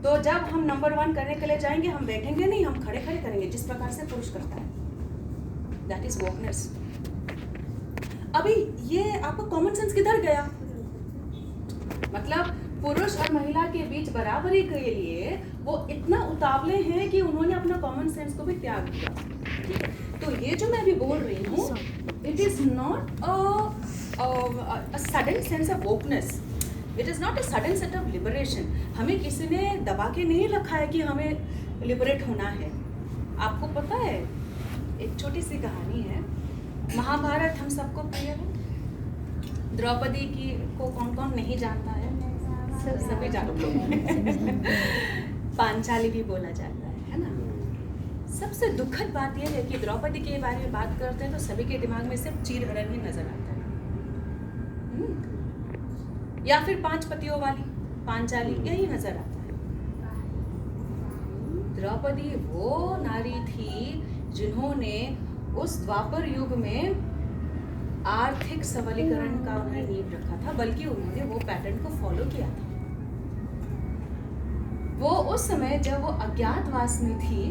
तो जब हम नंबर 1 करने के लिए जाएंगे, हम बैठेंगे नहीं, हम खड़े खड़े करेंगे, जिस प्रकार से पुरुष करता है। That is wokeness. अभी ये आपका कॉमन सेंस किधर गया? मतलब पुरुष और महिला के बीच बराबरी के लिए वो इतना उतावले हैं कि उन्होंने अपना कॉमन सेंस को भी त्याग दिया। ठीक है, तो ये जो मैं अभी बोल रही हूँ, it is not a sudden sense of wokeness, it is not a sudden set of liberation. हमें किसी ने दबा के नहीं रखा है कि हमें लिबरेट होना है। आपको पता है, एक छोटी सी कहानी है, महाभारत हम सबको प्रिय है। द्रौपदी की को कौन कौन नहीं जानता है? सभी जानते हैं। पांचाली भी बोला जाता है ना। सबसे दुखद बात यह है कि द्रौपदी के बारे में बात करते हैं तो सभी के दिमाग में सिर्फ चीरहरण ही नजर आता है। या फिर 5 पतियों वाली पांचाली, यही नजर आता है। द्रौपदी वो नारी थी जिन्होंने उस द्वापर युग में आर्थिक सबलीकरण का उन्होंने नींव रखा था, बल्कि उन्होंने वो पैटर्न को फॉलो किया था। वो उस समय जब वो अज्ञातवास में थी,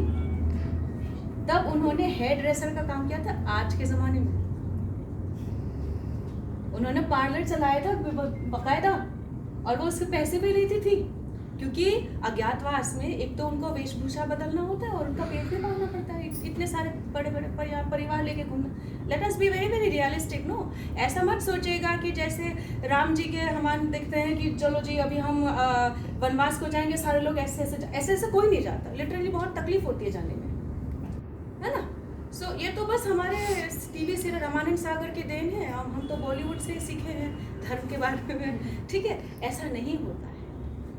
तब उन्होंने हेयर ड्रेसर का काम किया था। आज के जमाने में उन्होंने पार्लर चलाया था बकायदा, और वो उसके पैसे भी लेती थी, क्योंकि अज्ञातवास में एक तो उनको वेशभूषा बदलना होता है और उनका पेट भी पालना पड़ता है। इतने सारे बड़े बड़े परिवार लेके घूमना। Let us be very very realistic, no. ऐसा मत सोचेगा कि जैसे राम जी के हम देखते हैं कि चलो जी अभी हम वनवास को जाएंगे, सारे लोग ऐसे ऐसे कोई नहीं जाता। लिटरली बहुत तकलीफ होती है जाने में, है ना। सो ये तो बस हमारे टीवी सीरियल रामानंद सागर की देन है। हम तो बॉलीवुड से सीखे हैं धर्म के बारे में, ठीक है। ऐसा नहीं होता है।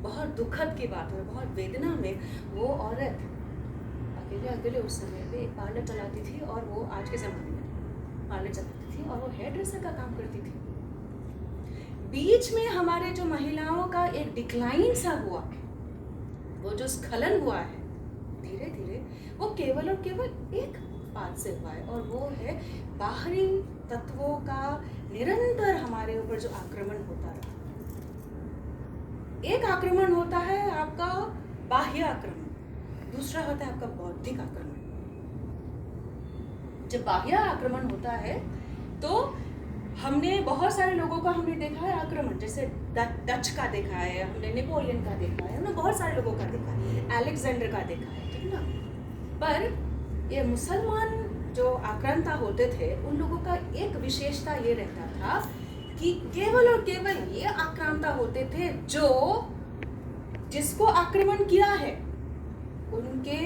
बहुत दुखद की बात है, बहुत वेदना में वो औरत अकेले उस समय पे एक पार्लर चलाती थी, और वो आज के ज़माने में पार्लर चलाती थी और वो हेयर ड्रेसर का काम करती थी। बीच में हमारे जो महिलाओं का एक डिक्लाइन सा हुआ, वो जो स्खलन हुआ है धीरे धीरे, वो केवल और केवल एक बात से हुआ है, और वो है बाहरी तत्वों का निरंतर हमारे ऊपर जो आक्रमण होता रहा। एक आक्रमण होता है आपका बाह्य आक्रमण, दूसरा होता है आपका बौद्धिक आक्रमण। जब बाह्य आक्रमण होता है तो हमने बहुत सारे लोगों का हमने देखा है आक्रमण, जैसे डच का देखा है हमने, नेपोलियन का देखा है हमने, बहुत सारे लोगों का देखा है, अलेक्जेंडर का देखा है, ठीक ना। पर ये मुसलमान जो आक्रांता होते थे, उन लोगों का एक विशेषता ये रहता था कि केवल और केवल ये आक्रांता होते थे जो जिसको आक्रमण किया है उनके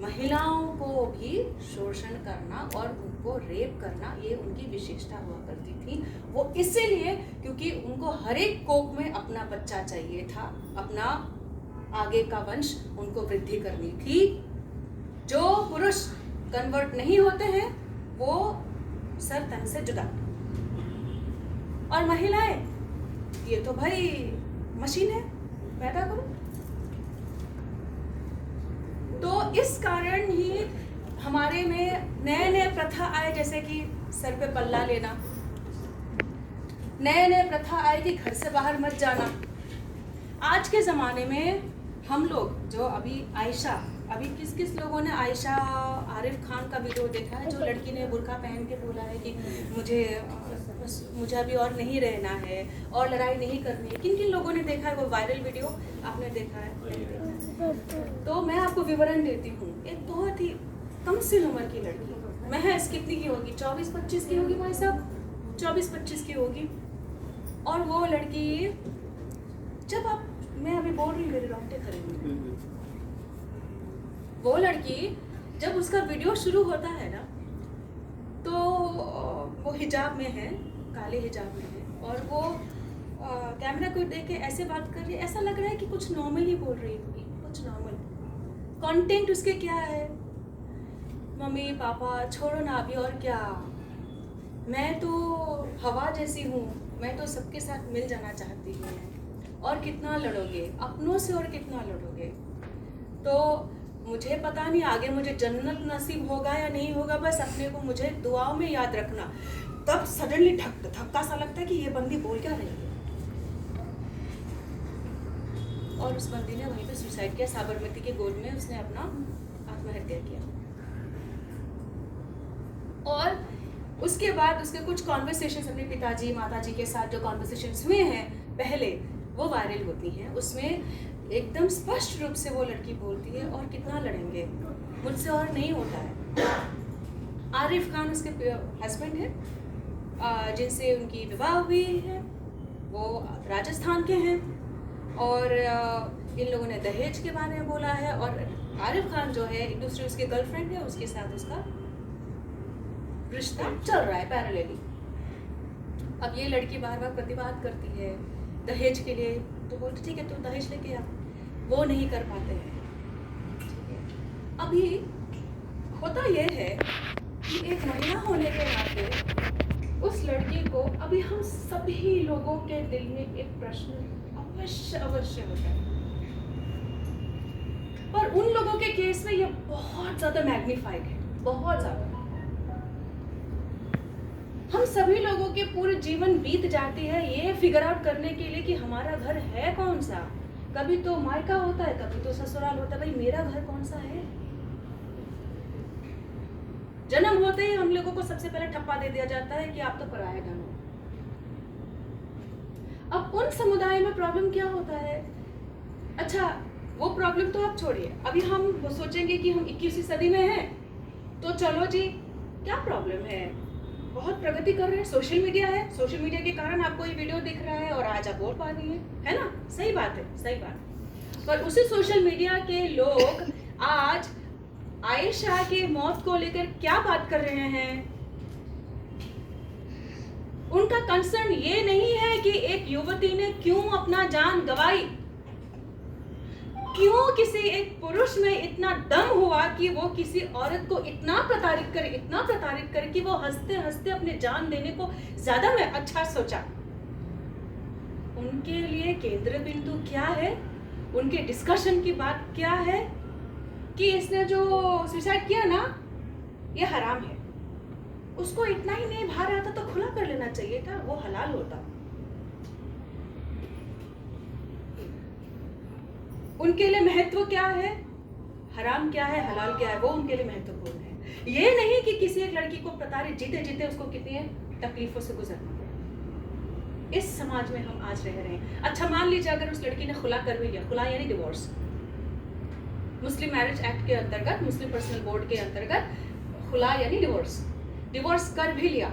महिलाओं को भी शोषण करना और उनको रेप करना, ये उनकी विशेषता हुआ करती थी। वो इसीलिए क्योंकि उनको हर एक कोख में अपना बच्चा चाहिए था, अपना आगे का वंश उनको वृद्धि करनी थी। जो पुरुष कन्वर्ट नहीं होते हैं वो सर तन से जुदा, और महिलाएं ये तो भाई मशीन है, पैदा करो। तो इस कारण ही हमारे में नए नए प्रथा आए, जैसे कि सर पे पल्ला लेना, नए नए प्रथा आए कि घर से बाहर मत जाना। आज के ज़माने में हम लोग जो अभी किस लोगों ने आयशा आरिफ खान का वीडियो देखा है, जो लड़की ने बुर्का पहन के बोला है कि मुझे अभी और नहीं रहना है और लड़ाई नहीं करनी है। किन किन लोगों ने देखा है वो वायरल वीडियो? आपने देखा है? नहीं देखा? तो मैं आपको विवरण देती हूँ। एक बहुत ही कम सी उम्र की लड़की, महज कितनी की होगी, 24-25 की होगी भाई साहब, 24-25 की होगी। और वो लड़की, मैं अभी बोल रही हूँ मेरे रोंगटे खड़े हुए। वो लड़की जब उसका वीडियो शुरू होता है ना, तो वो हिजाब में है, काले हिजाब में है, और वो कैमरा को देख के ऐसे बात कर रही है, ऐसा लग रहा है कि कुछ नॉर्मल ही बोल रही होगी, कुछ नॉर्मल। कंटेंट उसके क्या है, मम्मी पापा छोड़ो ना अभी, और क्या, मैं तो हवा जैसी हूँ, मैं तो सबके साथ मिल जाना चाहती हूँ, और कितना लड़ोगे अपनों से, और कितना लड़ोगे। तो मुझे पता नहीं आगे मुझे जन्नत नसीब होगा या नहीं होगा, बस अपने को मुझे दुआओं में याद रखना। तब सडनली धक्का सा लगता है कि ये बंदी बोल क्या रही है। और उस बंदी ने वहीं पे सुसाइड किया, साबरमती के गोद में उसने अपना आत्महत्या किया। और उसके बाद उसके कुछ कॉन्वर्सेशंस अपने पिताजी माताजी के साथ जो कॉन्वर्सेशंस हुए हैं पहले, वो वायरल होती हैं। उसमें एकदम स्पष्ट रूप से वो लड़की बोलती है, और कितना लड़ेंगे, मुझसे और नहीं होता है। आरिफ खान उसके हस्बैंड है, जिनसे उनकी विवाह हुई है, वो राजस्थान के हैं, और इन लोगों ने दहेज के बारे में बोला है। और आरिफ खान जो है एक दूसरी उसकी गर्लफ्रेंड है, उसके साथ उसका रिश्ता चल रहा है पैरेलली। अब ये लड़की बार बार प्रतिवाद करती है दहेज के लिए, तो बोलते ठीक है तुम दहेज लेके आ, वो नहीं कर पाते हैं। अभी होता ये है कि एक महिला होने के नाते उस लड़की को, अभी हम सभी लोगों के दिल में एक प्रश्न अवश्य होता है, पर उन लोगों के केस में ये बहुत ज्यादा मैग्नीफाइड है, बहुत ज्यादा। हम सभी लोगों के पूरे जीवन बीत जाती है ये फिगर आउट करने के लिए कि हमारा घर है कौन सा। कभी तो मायका होता है, कभी तो ससुराल होता है, भाई मेरा घर कौन सा है। जन्म होते ही हम लोगों को सबसे पहले ठप्पा दे दिया जाता है कि आप तो पराया धन हो। अब उन समुदाय में प्रॉब्लम क्या होता है, अच्छा वो प्रॉब्लम तो आप छोड़िए, अभी हम सोचेंगे कि हम 21वीं सदी में हैं, तो चलो जी क्या प्रॉब्लम है, बहुत प्रगति कर रहे हैं, सोशल मीडिया है, सोशल मीडिया के कारण आपको ये वीडियो दिख रहा है और आज आप वोट पा रही है ना, सही बात है, सही बात। पर उसी सोशल मीडिया के लोग आज आयशा की मौत को लेकर क्या बात कर रहे हैं। उनका कंसर्न ये नहीं है कि एक युवती ने क्यों अपना जान गंवाई, क्यों किसी एक पुरुष में इतना दम हुआ कि वो किसी औरत को इतना प्रताड़ित करे कि वो हंसते हंसते अपने जान देने को ज्यादा में अच्छा सोचा। उनके लिए केंद्र बिंदु क्या है, उनके डिस्कशन की बात क्या है कि इसने जो सुसाइड किया ना ये हराम है, उसको इतना ही नहीं भा रहा था तो खुला कर लेना चाहिए था, वो हलाल होता। उनके लिए महत्व क्या है, हराम क्या है, हलाल क्या है, वो उनके लिए महत्वपूर्ण है। ये नहीं कि किसी एक लड़की को प्रताड़ित जीते जीते उसको कितनी तकलीफों से गुजरना पड़ा। इस समाज में हम आज रह रहे हैं। अच्छा मान लीजिए अगर उस लड़की ने खुला कर भी लिया, खुला यानी डिवोर्स, मुस्लिम मैरिज एक्ट के अंतर्गत, मुस्लिम पर्सनल बोर्ड के अंतर्गत खुला यानी डिवोर्स कर भी लिया,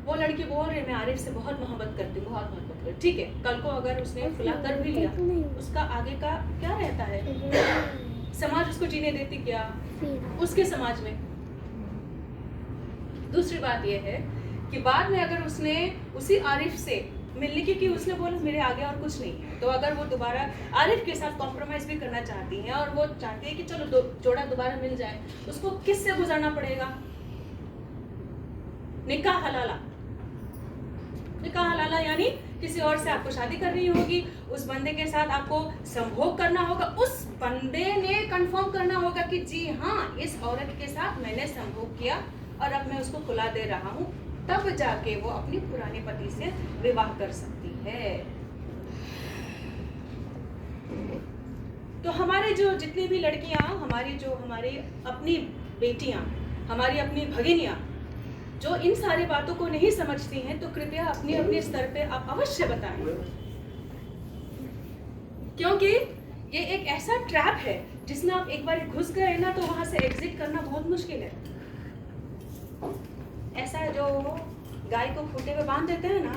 वो लड़की बोल रही मैं आरिफ से बहुत मोहब्बत करती हूँ, बहुत मोहब्बत करती, ठीक है, कल को अगर उसने खुला कर भी लिया, उसका आगे का क्या रहता है, समाज उसको जीने देती क्या उसके समाज में। दूसरी बात यह है कि बाद में अगर उसने उसी आरिफ से मिलने की, कि उसने बोला मेरे आगे और कुछ नहीं है, तो अगर वो दोबारा आरिफ के साथ कॉम्प्रोमाइज भी करना चाहती है और वो चाहती है कि चलो जोड़ा दोबारा मिल जाए, उसको किससे गुजरना पड़ेगा, निकाह हलाला। निकाह हलाला यानी किसी और से आपको शादी करनी होगी, उस बंदे के साथ आपको संभोग करना होगा, उस बंदे ने कंफर्म करना होगा कि जी हाँ इस औरत के साथ मैंने संभोग किया और अब मैं उसको खुला दे रहा हूँ, तब जाके वो अपनी पुराने पति से विवाह कर सकती है। तो हमारे जो जितनी भी लड़कियां, हमारी अपनी बेटियां, हमारी अपनी भगिनियां जो इन सारी बातों को नहीं समझती हैं, तो कृपया अपने अपने स्तर पे आप अवश्य बताएं, क्योंकि ये एक ऐसा ट्रैप है जिसमें आप एक बार घुस गए ना तो वहां से एग्जिट करना बहुत मुश्किल है। ऐसा जो गाय को खूंटे में बांध देते हैं ना,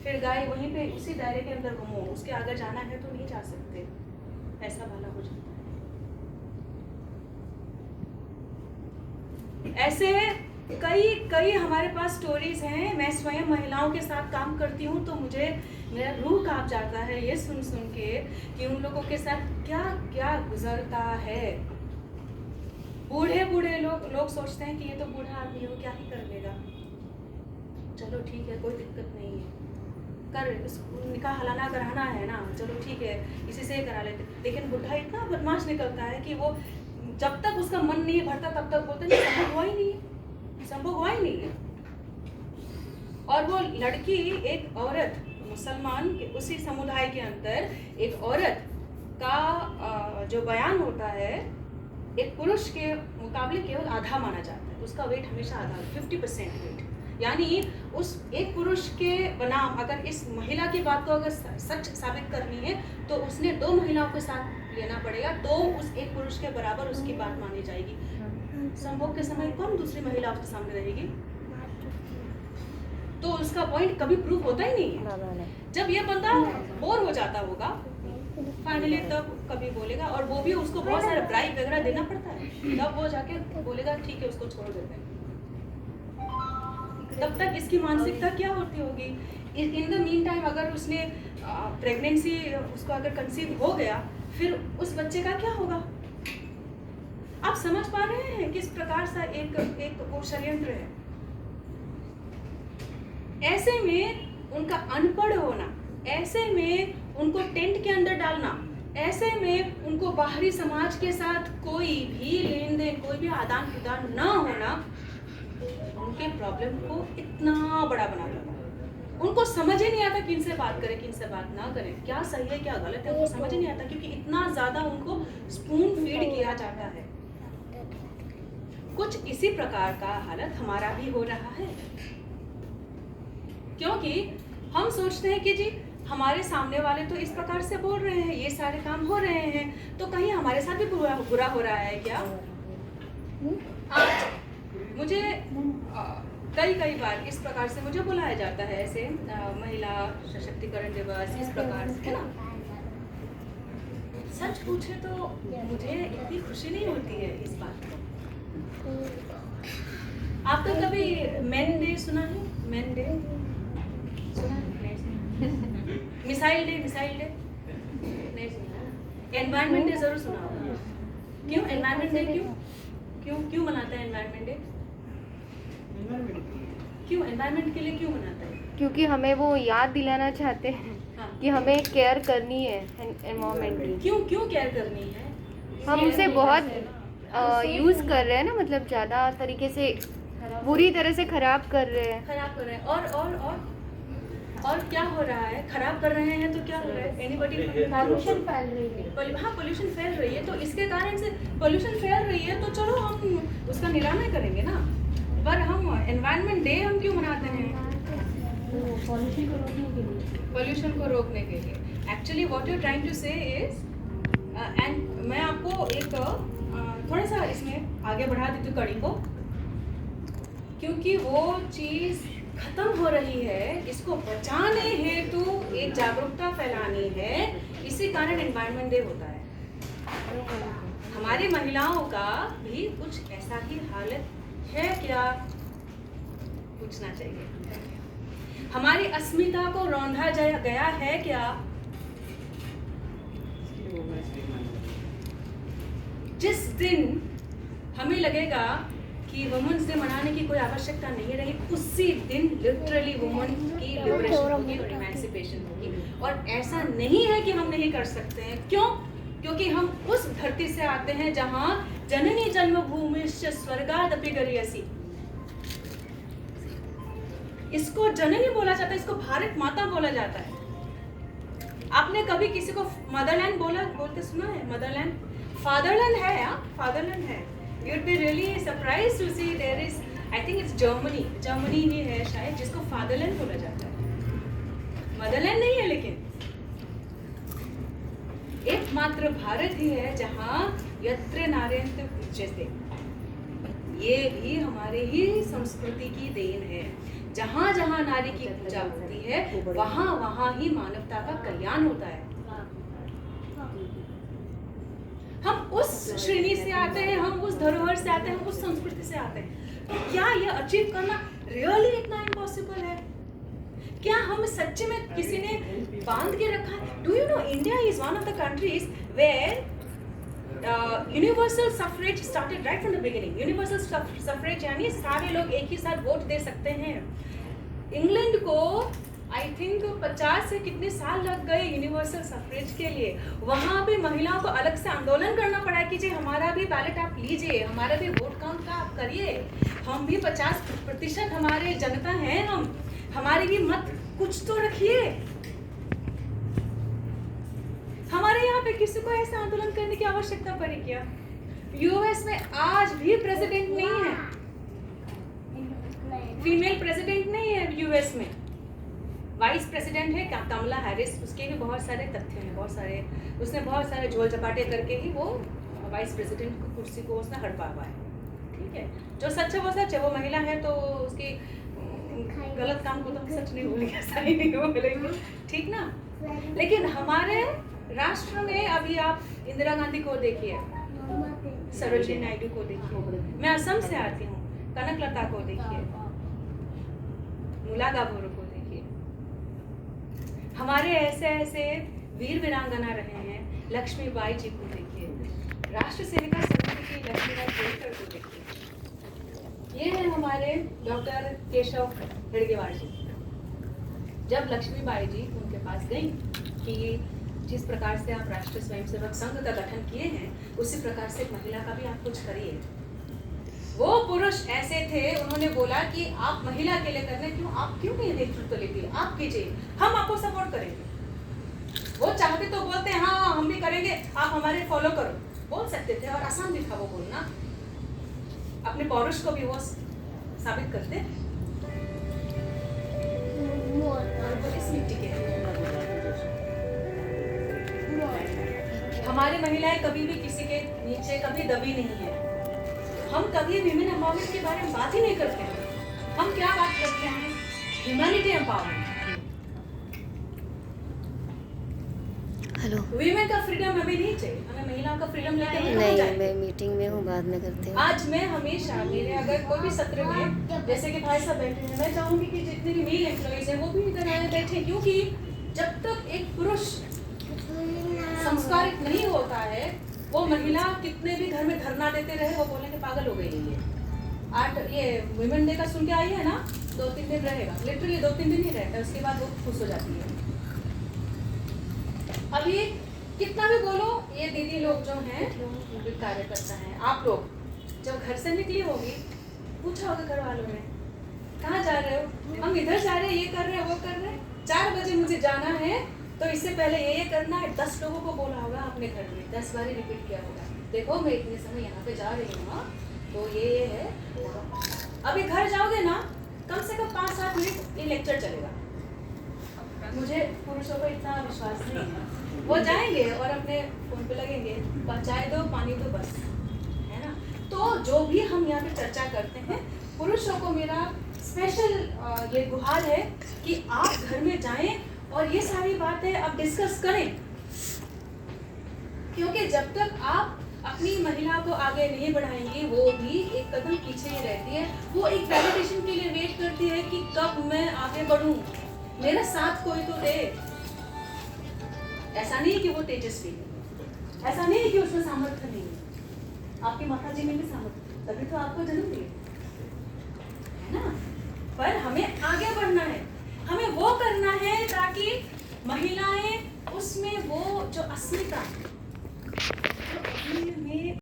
फिर गाय वहीं पे उसी दायरे के अंदर घूमो, उसके आगे जाना है तो नहीं जा सकते, ऐसा वाला हो जाता है। ऐसे कई हमारे पास स्टोरीज हैं। मैं स्वयं महिलाओं के साथ काम करती हूँ तो मुझे मेरा रूह कांप जाता है ये सुन के कि उन लोगों के साथ क्या क्या गुजरता है। बूढ़े लोग सोचते हैं कि ये तो बूढ़ा आदमी हो, क्या ही कर लेगा, चलो ठीक है कोई दिक्कत नहीं है, निकाह हलाना कराना है ना, चलो ठीक है इसी से करा लेते। लेकिन बूढ़ा इतना बदमाश निकलता है कि वो जब तक उसका मन नहीं भरता तब तक बोलते नहीं संभव हुआ ही नहीं है। और वो लड़की, एक औरत, मुसलमान के उसी समुदाय के अंदर एक औरत का जो बयान होता है एक पुरुष के मुकाबले केवल आधा माना जाता है, उसका वेट हमेशा आधा, 50% वेट। यानी उस एक पुरुष के बनाम अगर इस महिला की बात को अगर सच साबित करनी है तो उसने 2 महिलाओं के साथ लेना पड़ेगा, तो उस एक पुरुष के बराबर उसकी बात मानी जाएगी। संभोग के समय कौन दूसरी महिला उसके सामने रहेगी? तो उसका पॉइंट कभी प्रूव होता ही नहीं है। जब ये बंदा बोर हो जाता होगा फाइनली तब कभी बोलेगा, और वो भी उसको बहुत सारा ब्राइब वगैरह देना पड़ता है, तब वो जाके बोलेगा ठीक है उसको छोड़ देते हैं। तब तक इसकी मानसिकता क्या होती होगी? इन द मीन टाइम अगर उसने प्रेगनेंसी उसको अगर कंसीव हो गया, फिर उस बच्चे का क्या होगा? आप समझ पा रहे हैं किस प्रकार सा एक वो षड्यंत्र है। ऐसे में उनका अनपढ़ होना, ऐसे में उनको टेंट के अंदर डालना, ऐसे में उनको बाहरी समाज के साथ कोई भी लेन देन, कोई भी आदान प्रदान न होना उनके प्रॉब्लम को इतना बड़ा बना देता है। उनको समझ ही नहीं आता किन से बात करें, किन से बात ना करें, क्या सही है क्या गलत है, उनको समझ ही नहीं आता, क्योंकि इतना ज्यादा उनको स्पून फीड किया जाता है। कुछ इसी प्रकार का हालत हमारा भी हो रहा है, क्योंकि हम सोचते हैं कि जी हमारे सामने वाले तो इस प्रकार से बोल रहे हैं, ये सारे काम हो रहे हैं, तो कहीं हमारे साथ भी बुरा हो रहा है क्या? आज मुझे कई बार इस प्रकार से मुझे बुलाया जाता है, ऐसे महिला सशक्तिकरण दिवस इस प्रकार से, है ना। सच पूछे तो मुझे इतनी खुशी नहीं होती है इस बात को। आपने कभी मेन डे सुना है? मेन डे सुना है? मिसाइल डे नहीं सुना। एनवायरनमेंट डे जरूर सुना होगा। क्यों एनवायरनमेंट डे क्यों मनाता है एनवायरनमेंट डे? क्यों एनवायरनमेंट के लिए क्यों मनाता है? क्योंकि हमें वो याद दिलाना चाहते हैं कि हमें केयर करनी है एनवायरनमेंट की। क्यों केयर करनी है? हम उसे बहुत यूज़ कर रहे हैं ना, मतलब ज़्यादा तरीके से बुरी तरह से खराब कर रहे हैं। और क्या हो रहा है? खराब कर रहे हैं तो क्या हो रहा है? एनीबॉडी? पॉल्यूशन फैल रही है। हाँ, पोल्यूशन फैल रही है, तो इसके कारण से पोल्यूशन फैल रही है, तो चलो हम उसका निराकरण करेंगे ना। पर हम एनवायरनमेंट डे हम क्यों मनाते हैं? पोल्यूशन को रोकने के लिए। Actually what you trying to say is, and मैं आपको एक थोड़ा सा इसमें आगे बढ़ा देती हूँ कड़ी को, क्योंकि वो चीज़ खत्म हो रही है, इसको बचाने हेतु एक जागरूकता फैलानी है, इसी कारण एनवायरनमेंट डे होता है। हमारी महिलाओं का भी कुछ ऐसा ही हालत है क्या? पूछना चाहिए। हमारी अस्मिता को रौंदा गया है क्या? जिस दिन हमें लगेगा कि वुमेन्स डे मनाने की कोई आवश्यकता नहीं रही, उसी दिन लिटरली वुमेन की लिबरेशन होगी और इमेंसिपेशन होगी। और ऐसा नहीं है कि हम नहीं कर सकते हैं। क्यों? क्योंकि हम उस धरती से आते हैं जहां जननी जन्मभूमिश्च स्वर्गादपि गरीयसी। इसको जननी बोला जाता है, इसको भारत माता बोला जाता है। आपने कभी किसी को मदरलैंड बोलते सुना है? मदरलैंड फादरलैंड है, फादरलैंड है। You'd be really surprised to see there is, I think it's Germany ही है शायद, जिसको फादरलैंड बोला जाता है। मदरलैंड नहीं है, लेकिन एकमात्र भारत ही है जहाँ यत्र नार्यन्ते पूज्यते। ये भी हमारे ही संस्कृति की देन है। जहाँ जहाँ नारी की पूजा होती है, वहाँ ही मानवता का कल्याण होता है। हम उस श्रेणी से आते हैं, हम उस धरोहर से आते हैं, हम उस संस्कृति से आते हैं। तो क्या ये अचीव करना रियली इतना इम्पॉसिबल है? क्या हम सच्चे में किसी ने बांध के रखा है? Do you know India is one of the countries where universal suffrage started right from the beginning. Universal suffrage यानी सारे लोग एक ही साथ वोट दे सकते हैं। इंग्लैंड को आई थिंक 50 से कितने साल लग गए यूनिवर्सल सफरेज के लिए। वहाँ पे महिलाओं को अलग से आंदोलन करना पड़ा कि जी हमारा भी बैलेट आप लीजिए, हमारा भी वोट काउंट का आप करिए, हम भी 50% हमारे जनता हैं, हमारी भी मत कुछ तो रखिए। हमारे यहाँ पे किसी को ऐसा आंदोलन करने की आवश्यकता पड़ी क्या? यूएस में आज भी प्रेसिडेंट नहीं है, फीमेल प्रेसिडेंट नहीं है यूएस में। वाइस प्रेसिडेंट है कमला हैरिस, उसके भी बहुत सारे तथ्य हैं, बहुत सारे, उसने बहुत सारे झोल चपाटे करके ही वो वाइस प्रेसिडेंट की कुर्सी को उसने हड़पा हुआ है। ठीक है, जो सच है वो सच है, वो महिला है तो उसकी गलत काम को तो हम सच नहीं बोलेंगे, सही नहीं बोलेंगे, ठीक ना। लेकिन हमारे राष्ट्र में अभी आप इंदिरा गांधी को देखिए, सरोजिनी नायडू को देखिए, मैं असम से आती हूँ, कनकलता को देखिए, मुला गाभोर को देखिए, हमारे ऐसे ऐसे वीर वीरांगना रहे हैं, लक्ष्मीबाई जी को देखिए, राष्ट्र सेविका समिति की लक्ष्मीबाई केलकर को देखिए, ये है हमारे डॉक्टर केशव हेडगेवार जी। जब लक्ष्मीबाई जी उनके पास गई कि जिस प्रकार से आप राष्ट्रीय स्वयंसेवक संघ का गठन किए हैं, उसी प्रकार से महिला का भी आप कुछ करिए। वो पुरुष ऐसे थे, उन्होंने बोला कि आप महिला के लिए करने क्यों, आप क्यों नहीं नेतृत्व लेती, आप कीजिए, हम आपको सपोर्ट करेंगे। वो चाहते तो बोलते हैं हाँ हम भी करेंगे, आप हमारे फॉलो करो, बोल सकते थे, और आसान भी था वो बोलना, अपने पौरुष को भी वो साबित करते। और वो इस मिट्टी के हैं। हमारी महिलाएं कभी भी किसी के नीचे कभी दबी नहीं है। हम कभी विमेन एम्पावरमेंट के बारे में बात ही नहीं करते हैं। हम क्या बात करते हैं? Humanity empowerment. हेलो। वीमेन का फ्रीडम हमें नहीं चाहिए, हमें महिलाओं का फ्रीडम लेके हम कहाँ नहीं, जाएंगे? मैं मीटिंग में हूँ, बाद में करते हैं। आज मैं हमेशा मेरे अगर कोई भी सत्र में, जैसे कि भाई साहब बैठे हैं, मैं चाहूंगी कि जितने भी मेल एम्प्लॉइज हैं वो भी इधर आए बैठे, क्योंकि जब तक एक पुरुष संस्कारित नहीं होता है, वो महिला कितने भी घर में धरना देते रहे, वो बोलेंगे पागल हो गई है ये। 8 ये वुमेन डे का सुन के आई है ना, 2-3 दिन रहेगा, लिटरली 2-3 दिन ही रहता है, उसके बाद वो खुश हो जाती है। अभी कितना भी बोलो, ये दीदी लोग जो हैं कार्यकर्ता हैं, आप लोग जब घर से निकली होगी, पूछा होगा घर वालों ने कहाँ जा रहे हो, हम इधर जा रहे हैं, ये कर रहे हैं, वो कर रहे हैं, 4 बजे मुझे जाना है, तो इससे पहले ये करना है। 10 लोगों को बोला होगा अपने घर में, 10 बार रिपीट किया होगा, देखो मैं इतने समय यहाँ पे जा रही हूँ, तो ये है। अभी घर जाओगे ना, कम से कम 5-7 मिनट ये लेक्चर चलेगा। मुझे पुरुषों पर इतना विश्वास नहीं है, वो जाएंगे और अपने फोन पे लगेंगे, चाय दो पानी दो बस, है ना। तो जो भी हम यहाँ पे चर्चा करते हैं, पुरुषों को मेरा स्पेशल ये गुहार है कि आप घर में जाएं और ये सारी बातें आप डिस्कस करें, क्योंकि जब तक आप अपनी महिला को आगे नहीं बढ़ाएंगी, वो भी एक कदम पीछे ही रहती है। वो एक वैलिडेशन के लिए वेट करती है कि कब मैं आगे बढ़ूं, मेरा साथ कोई तो दे। ऐसा नहीं है कि वो तेजस्वी है, ऐसा नहीं है कि उसमें सामर्थ्य नहीं है, आपकी माता जी में भी सामर्थ्य, तभी तो आपको जन्म दिया है ना। पर हमें आगे बढ़ना है, हमें वो करना है ताकि महिलाएं उसमें वो जो अस्मिता में